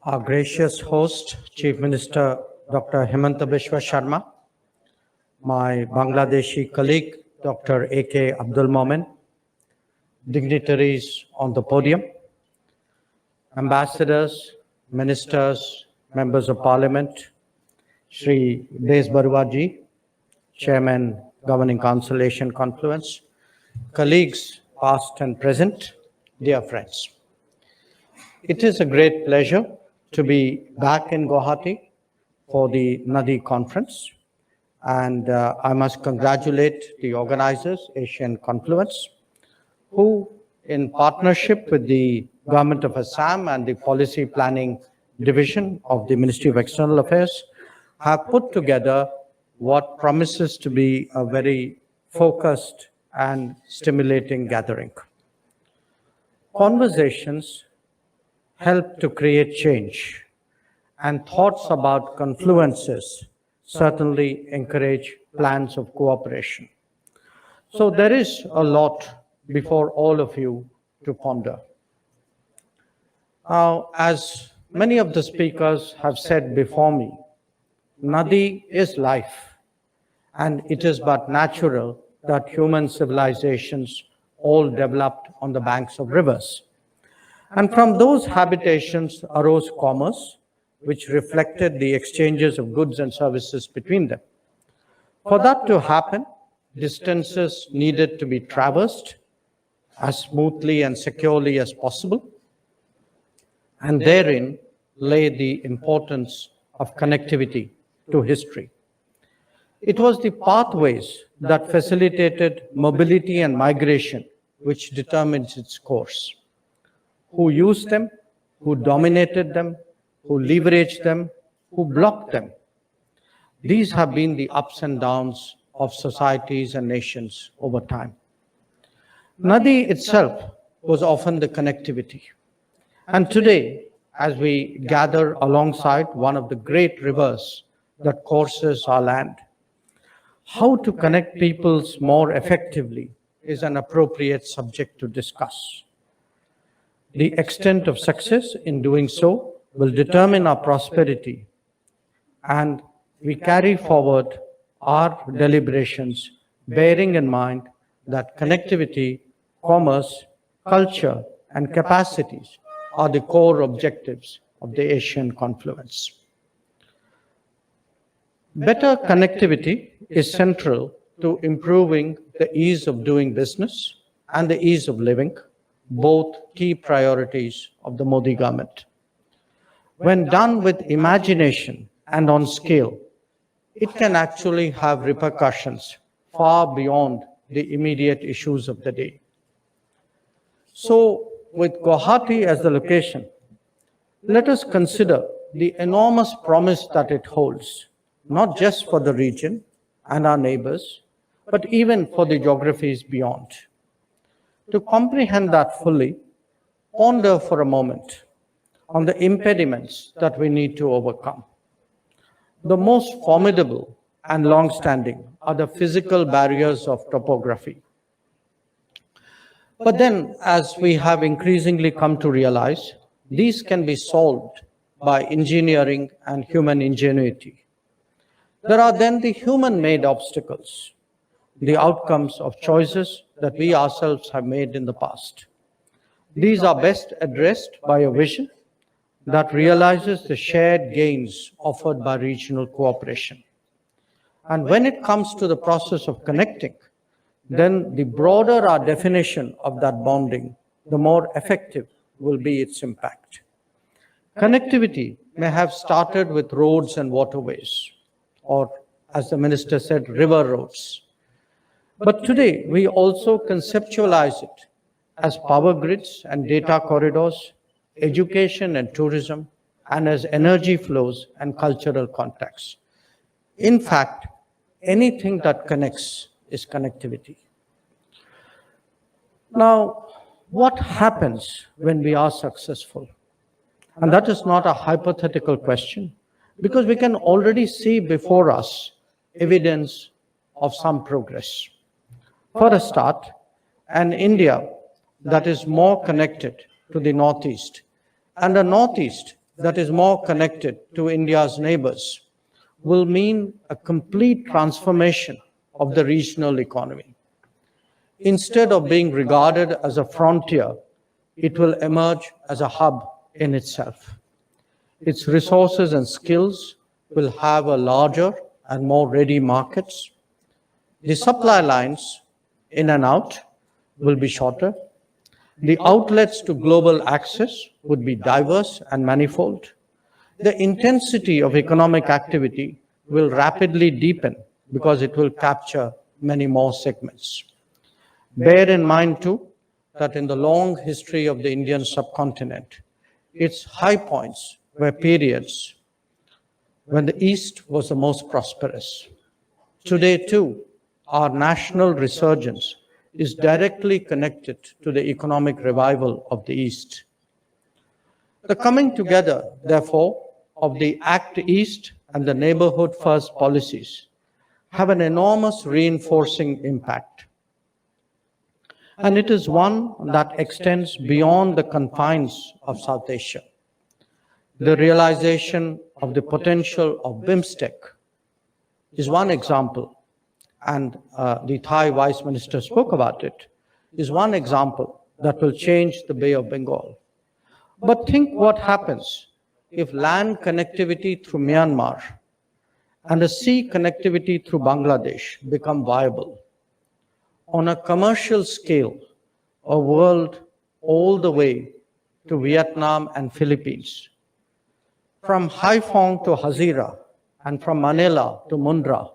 Our gracious host, Chief Minister Dr. Hemanta Biswa Sharma, my Bangladeshi colleague, Dr. A.K. Abdul Momen, dignitaries on the podium, ambassadors, ministers, members of parliament, Shri Bez Baruaji, Chairman, Governing Council, Asian Confluence, colleagues past and present, dear friends. It is a great pleasure to be back in Guwahati for the Nadi conference. And I must congratulate the organizers, Asian Confluence, who in partnership with the Government of Assam and the Policy Planning Division of the Ministry of External Affairs have put together what promises to be a very focused and stimulating gathering. Conversations help to create change, and thoughts about confluences certainly encourage plans of cooperation. So there is a lot before all of you to ponder. Now, as many of the speakers have said before me, Nadi is life, and it is but natural that human civilizations all developed on the banks of rivers. And from those habitations arose commerce, which reflected the exchanges of goods and services between them. For that to happen, distances needed to be traversed as smoothly and securely as possible, and therein lay the importance of connectivity to history. It was the pathways that facilitated mobility and migration which determined its course. Who used them, who dominated them, who leveraged them, who blocked them. These have been the ups and downs of societies and nations over time. Nadi itself was often the connectivity. And today, as we gather alongside one of the great rivers that courses our land, how to connect peoples more effectively is an appropriate subject to discuss. The extent of success in doing so will determine our prosperity, and we carry forward our deliberations bearing in mind that connectivity, commerce, culture, and capacities are the core objectives of the Asian Confluence. Better connectivity is central to improving the ease of doing business and the ease of living, both key priorities of the Modi government. When done with imagination and on scale, it can actually have repercussions far beyond the immediate issues of the day. So, with Guwahati as the location, let us consider the enormous promise that it holds, not just for the region and our neighbors, but even for the geographies beyond. To comprehend that fully, ponder for a moment on the impediments that we need to overcome. The most formidable and long-standing are the physical barriers of topography. But then, as we have increasingly come to realize, these can be solved by engineering and human ingenuity. There are then the human-made obstacles, the outcomes of choices that we ourselves have made in the past. These are best addressed by a vision that realizes the shared gains offered by regional cooperation. And when it comes to the process of connecting, then the broader our definition of that bonding, the more effective will be its impact. Connectivity may have started with roads and waterways, or as the minister said, river roads. But today, we also conceptualize it as power grids and data corridors, education and tourism, and as energy flows and cultural contacts. In fact, anything that connects is connectivity. Now, what happens when we are successful? And that is not a hypothetical question, because we can already see before us evidence of some progress. For a start, an India that is more connected to the Northeast, and a Northeast that is more connected to India's neighbors will mean a complete transformation of the regional economy. Instead of being regarded as a frontier, it will emerge as a hub in itself. Its resources and skills will have a larger and more ready markets. The supply lines in and out will be shorter. The outlets to global access would be diverse and manifold. The intensity of economic activity will rapidly deepen because it will capture many more segments. Bear in mind too that in the long history of the Indian subcontinent, its high points were periods when the East was the most prosperous. Today too, our national resurgence is directly connected to the economic revival of the East. The coming together, therefore, of the Act East and the Neighborhood First policies have an enormous reinforcing impact. And it is one that extends beyond the confines of South Asia. The realization of the potential of BIMSTEC is one example, and the Thai Vice Minister spoke about it, is one example that will change the Bay of Bengal. But think what happens if land connectivity through Myanmar and a sea connectivity through Bangladesh become viable. On a commercial scale, a world all the way to Vietnam and Philippines, from Haiphong to Hazira and from Manila to Mundra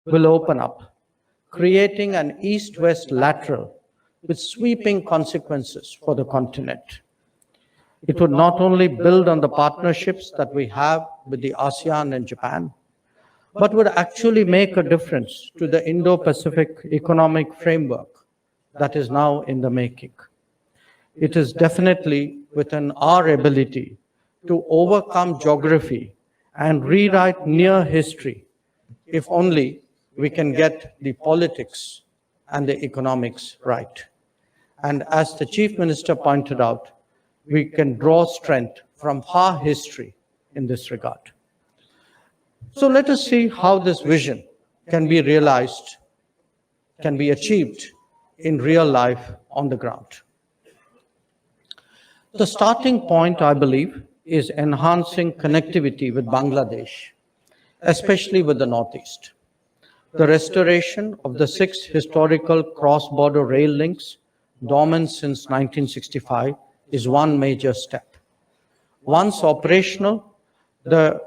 will open up, creating an east-west lateral with sweeping consequences for the continent. It would not only build on the partnerships that we have with the ASEAN and Japan, but would actually make a difference to the Indo-Pacific economic framework that is now in the making. It is definitely within our ability to overcome geography and rewrite near history, if only we can get the politics and the economics right. And as the Chief Minister pointed out, we can draw strength from our history in this regard. So let us see how this vision can be realized, can be achieved in real life on the ground. The starting point, I believe, is enhancing connectivity with Bangladesh, especially with the Northeast. The restoration of the 6 historical cross-border rail links, dormant since 1965, is one major step. Once operational, the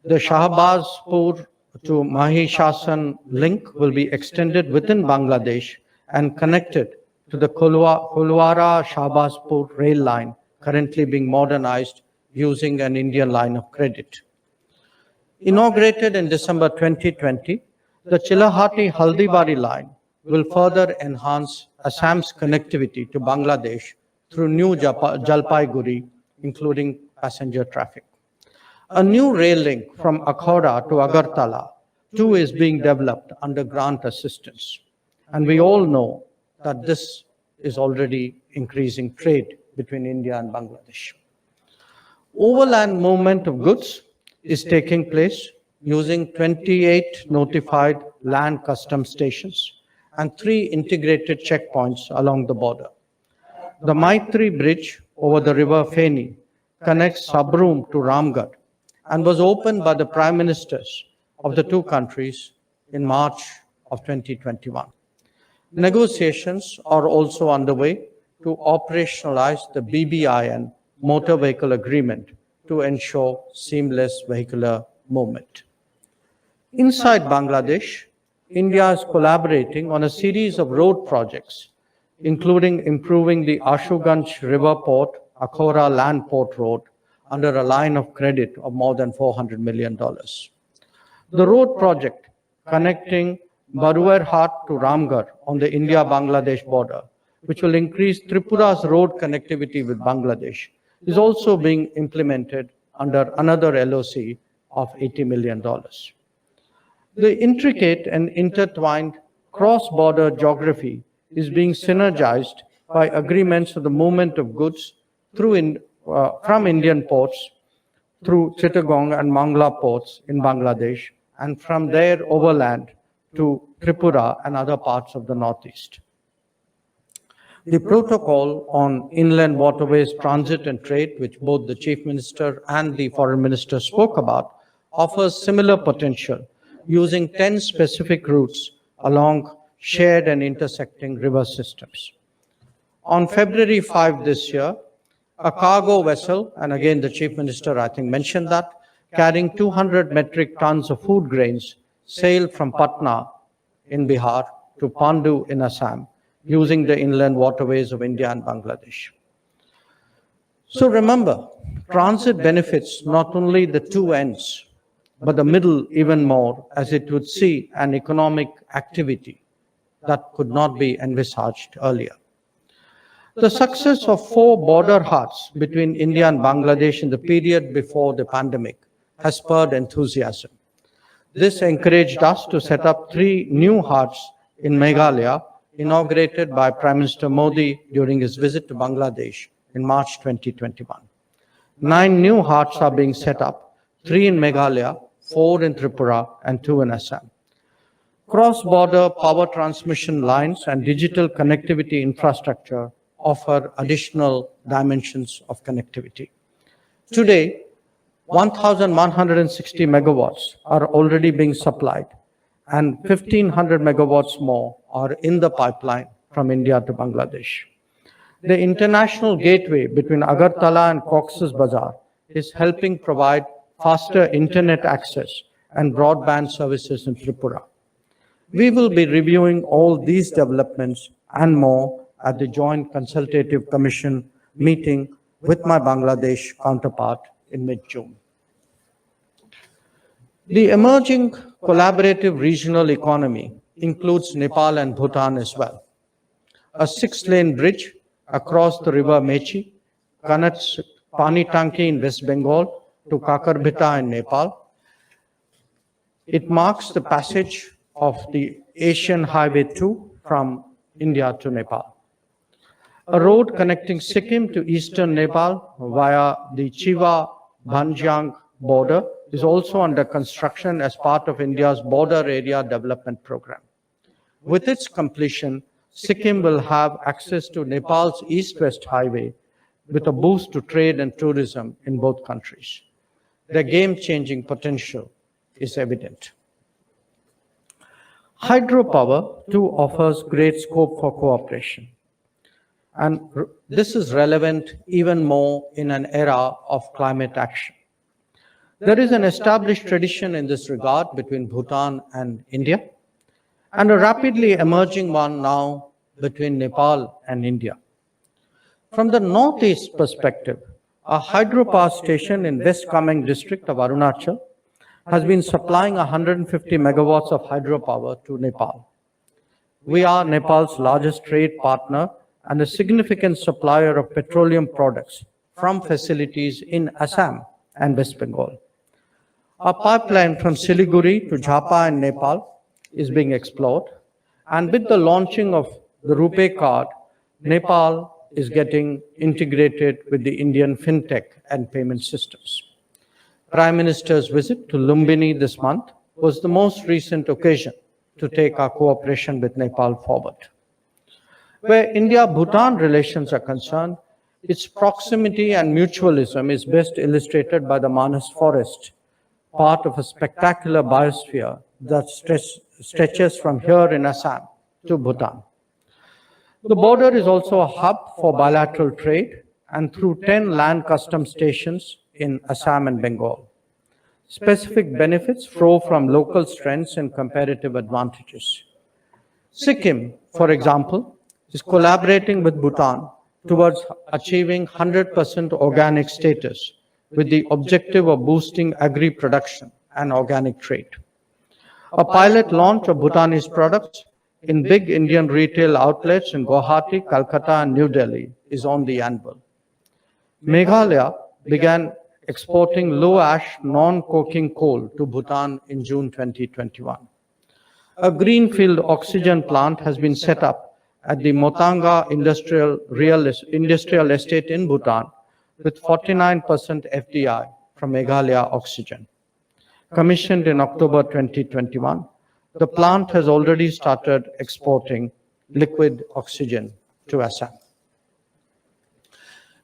Shahbazpur to Mahishashan link will be extended within Bangladesh and connected to the Kulwara-Shahbazpur rail line, currently being modernized using an Indian line of credit. Inaugurated in December 2020, the Chilahati-Haldibari line will further enhance Assam's connectivity to Bangladesh through New Jalpaiguri, including passenger traffic. A new rail link from Akhora to Agartala too is being developed under grant assistance. And we all know that this is already increasing trade between India and Bangladesh. Overland movement of goods is taking place using 28 notified land customs stations and 3 integrated checkpoints along the border. The Maitri Bridge over the river Feni connects Sabroom to Ramgarh and was opened by the Prime Ministers of the 2 countries in March of 2021. Negotiations are also underway to operationalize the BBIN motor vehicle agreement to ensure seamless vehicular movement. Inside Bangladesh, India is collaborating on a series of road projects, including improving the Ashuganj River Port, Akhora Land Port Road, under a line of credit of more than $400 million. The road project connecting Baruerhat to Ramgarh on the India-Bangladesh border, which will increase Tripura's road connectivity with Bangladesh, is also being implemented under another LOC of $80 million. The intricate and intertwined cross-border geography is being synergized by agreements for the movement of goods from Indian ports through Chittagong and Mangla ports in Bangladesh, and from there overland to Tripura and other parts of the northeast. The protocol on inland waterways transit and trade, which both the Chief Minister and the Foreign Minister spoke about, offers similar potential using 10 specific routes along shared and intersecting river systems. On February 5 this year, a cargo vessel, and again the Chief Minister I think mentioned that, carrying 200 metric tons of food grains sailed from Patna in Bihar to Pandu in Assam, using the inland waterways of India and Bangladesh. So remember, transit benefits not only the two ends, but the middle even more, as it would see an economic activity that could not be envisaged earlier. The success of 4 border huts between India and Bangladesh in the period before the pandemic has spurred enthusiasm. This encouraged us to set up 3 new huts in Meghalaya, inaugurated by Prime Minister Modi during his visit to Bangladesh in March 2021. 9 new huts are being set up, 3 in Meghalaya, 4 in Tripura, and 2 in Assam. Cross-border power transmission lines and digital connectivity infrastructure offer additional dimensions of connectivity. Today, 1,160 megawatts are already being supplied, and 1,500 megawatts more are in the pipeline from India to Bangladesh. The international gateway between Agartala and Cox's Bazar is helping provide faster internet access and broadband services in Tripura. We will be reviewing all these developments and more at the Joint Consultative Commission meeting with my Bangladesh counterpart in mid-June. The emerging collaborative regional economy includes Nepal and Bhutan as well. A 6-lane bridge across the river Mechi connects Panitanki in West Bengal to Kakarbhita in Nepal. It marks the passage of the Asian Highway 2 from India to Nepal. A road connecting Sikkim to eastern Nepal via the Chiva-Bhanjiang border is also under construction as part of India's Border Area Development Program. With its completion, Sikkim will have access to Nepal's east-west highway with a boost to trade and tourism in both countries. The game-changing potential is evident. Hydropower too offers great scope for cooperation. And this is relevant even more in an era of climate action. There is an established tradition in this regard between Bhutan and India, and a rapidly emerging one now between Nepal and India. From the northeast perspective, a hydropower station in West Kameng district of Arunachal has been supplying 150 megawatts of hydropower to Nepal. We are Nepal's largest trade partner and a significant supplier of petroleum products from facilities in Assam and West Bengal. A pipeline from Siliguri to Jhapa in Nepal is being explored, and with the launching of the RuPay card, Nepal is getting integrated with the Indian fintech and payment systems. Prime Minister's visit to Lumbini this month was the most recent occasion to take our cooperation with Nepal forward. Where India-Bhutan relations are concerned, its proximity and mutualism is best illustrated by the Manas forest, part of a spectacular biosphere that stretches from here in Assam to Bhutan. The border is also a hub for bilateral trade and through 10 land customs stations in Assam and Bengal. Specific benefits flow from local strengths and comparative advantages. Sikkim, for example, is collaborating with Bhutan towards achieving 100% organic status with the objective of boosting agri-production and organic trade. A pilot launch of Bhutanese products in big Indian retail outlets in Guwahati, Calcutta, and New Delhi is on the anvil. Meghalaya began exporting low-ash, non-coking coal to Bhutan in June 2021. A greenfield oxygen plant has been set up at the Motanga Industrial Estate in Bhutan with 49% FDI from Meghalaya Oxygen. Commissioned in October 2021, the plant has already started exporting liquid oxygen to Assam.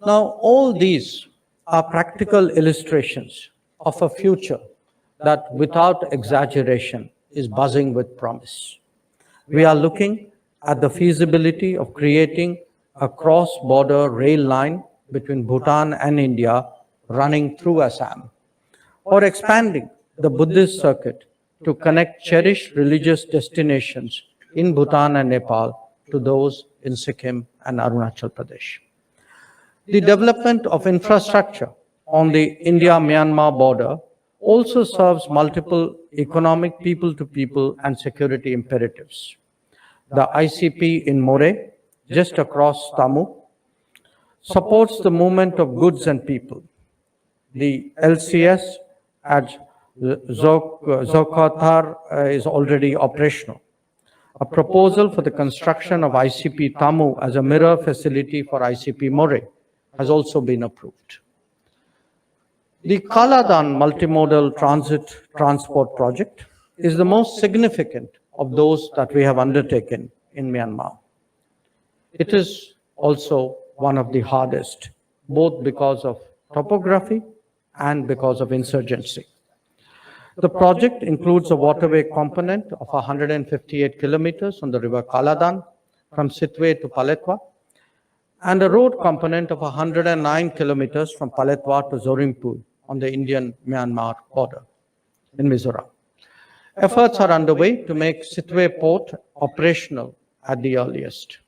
Now, all these are practical illustrations of a future that, without exaggeration, is buzzing with promise. We are looking at the feasibility of creating a cross-border rail line between Bhutan and India running through Assam, or expanding the Buddhist circuit to connect cherished religious destinations in Bhutan and Nepal to those in Sikkim and Arunachal Pradesh. The development of infrastructure on the India-Myanmar border also serves multiple economic, people-to-people, and security imperatives. The ICP in More, just across Tamu, supports the movement of goods and people. The LCS at Zokathar is already operational. A proposal for the construction of ICP Tamu as a mirror facility for ICP More has also been approved. The Kaladan multimodal transport project is the most significant of those that we have undertaken in Myanmar. It is also one of the hardest, both because of topography and because of insurgency. The project includes a waterway component of 158 kilometers on the river Kaladan from Sitwe to Paletwa, and a road component of 109 kilometers from Paletwa to Zorimpu on the Indian-Myanmar border in Mizoram. Efforts are underway to make Sitwe port operational at the earliest.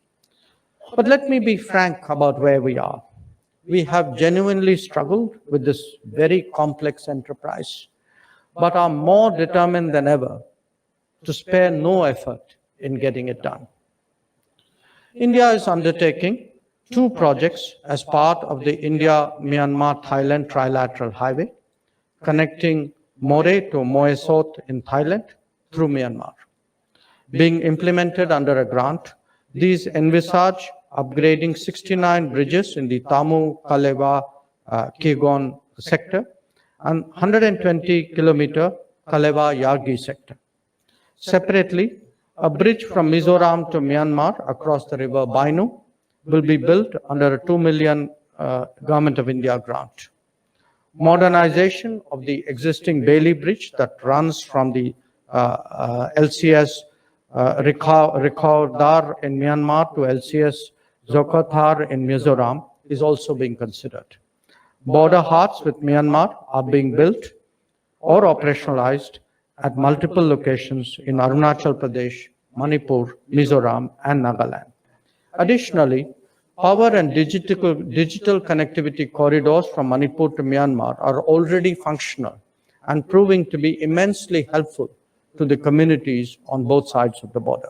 But let me be frank about where we are. We have genuinely struggled with this very complex enterprise, but are more determined than ever to spare no effort in getting it done. India is undertaking 2 projects as part of the India-Myanmar-Thailand trilateral highway, connecting More to Moesot in Thailand through Myanmar. Being implemented under a grant, these envisage upgrading 69 bridges in the Tamu Kalewa Kigon sector and 120-kilometer Kalewa Yagi sector. Separately, a bridge from Mizoram to Myanmar across the river Bainu will be built under a 2 million Government of India grant. Modernization of the existing Bailey Bridge that runs from the LCS Rikhaudar in Myanmar to LCS Zokathar in Mizoram is also being considered. Border huts with Myanmar are being built or operationalized at multiple locations in Arunachal Pradesh, Manipur, Mizoram, and Nagaland. Additionally, power and digital connectivity corridors from Manipur to Myanmar are already functional and proving to be immensely helpful to the communities on both sides of the border.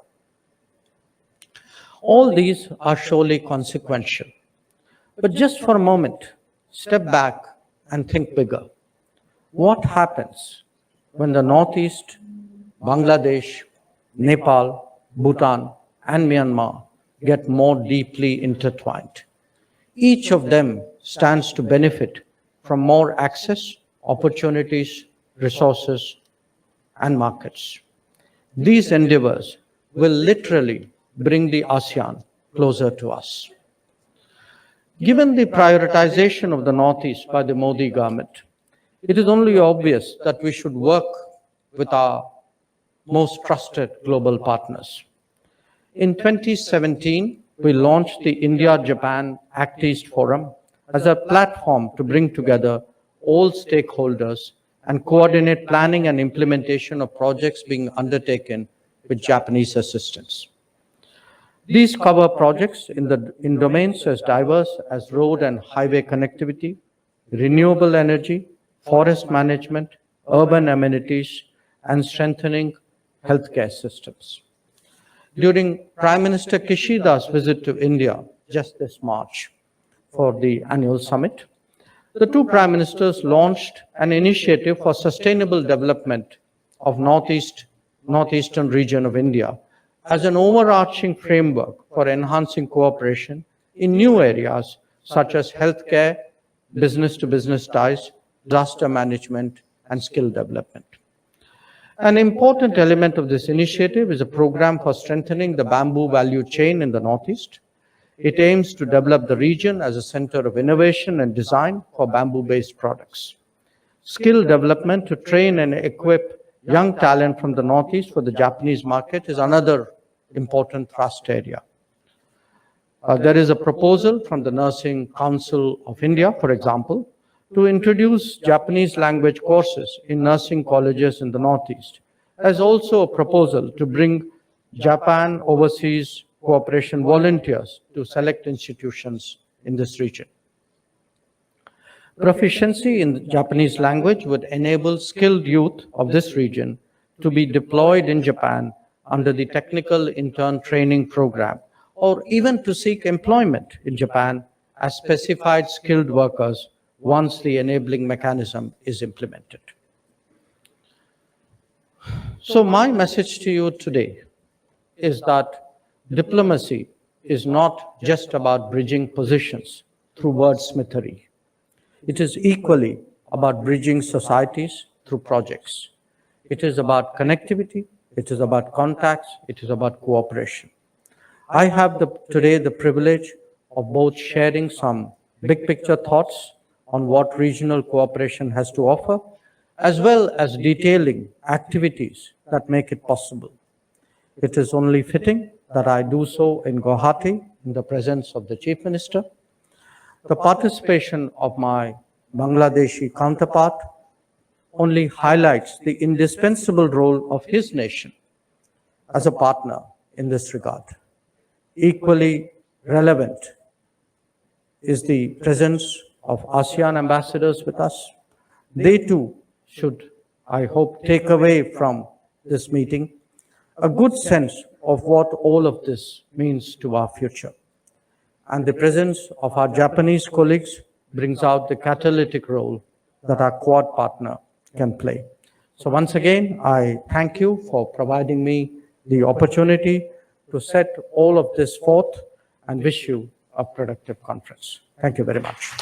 All these are surely consequential. But just for a moment, step back and think bigger. What happens when the Northeast, Bangladesh, Nepal, Bhutan, and Myanmar get more deeply intertwined? Each of them stands to benefit from more access, opportunities, resources, and markets. These endeavors will literally bring the ASEAN closer to us. Given the prioritization of the Northeast by the Modi government, it is only obvious that we should work with our most trusted global partners. In 2017, we launched the India-Japan Act East Forum as a platform to bring together all stakeholders and coordinate planning and implementation of projects being undertaken with Japanese assistance. These cover projects in domains as diverse as road and highway connectivity, renewable energy, forest management, urban amenities, and strengthening healthcare systems. During Prime Minister Kishida's visit to India just this March for the annual summit, the 2 prime ministers launched an initiative for sustainable development of northeastern region of India as an overarching framework for enhancing cooperation in new areas such as healthcare, business-to-business ties, disaster management, and skill development. An important element of this initiative is a program for strengthening the bamboo value chain in the Northeast. It aims to develop the region as a center of innovation and design for bamboo-based products. Skill development to train and equip young talent from the Northeast for the Japanese market is another important thrust area. There is a proposal from the Nursing Council of India, for example, to introduce Japanese language courses in nursing colleges in the Northeast. There's also a proposal to bring Japan overseas cooperation volunteers to select institutions in this region. Proficiency in the Japanese language would enable skilled youth of this region to be deployed in Japan under the Technical Intern Training Program, or even to seek employment in Japan as specified skilled workers once the enabling mechanism is implemented. So my message to you today is that diplomacy is not just about bridging positions through wordsmithery. It is equally about bridging societies through projects. It is about connectivity, it is about contacts, it is about cooperation. I have today the privilege of both sharing some big picture thoughts on what regional cooperation has to offer, as well as detailing activities that make it possible. It is only fitting that I do so in Guwahati in the presence of the Chief Minister. The participation of my Bangladeshi counterpart only highlights the indispensable role of his nation as a partner in this regard. Equally relevant is the presence of ASEAN ambassadors with us. They too should, I hope, take away from this meeting a good sense of what all of this means to our future. And the presence of our Japanese colleagues brings out the catalytic role that our Quad partner can play. So once again, I thank you for providing me the opportunity to set all of this forth and wish you a productive conference. Thank you very much.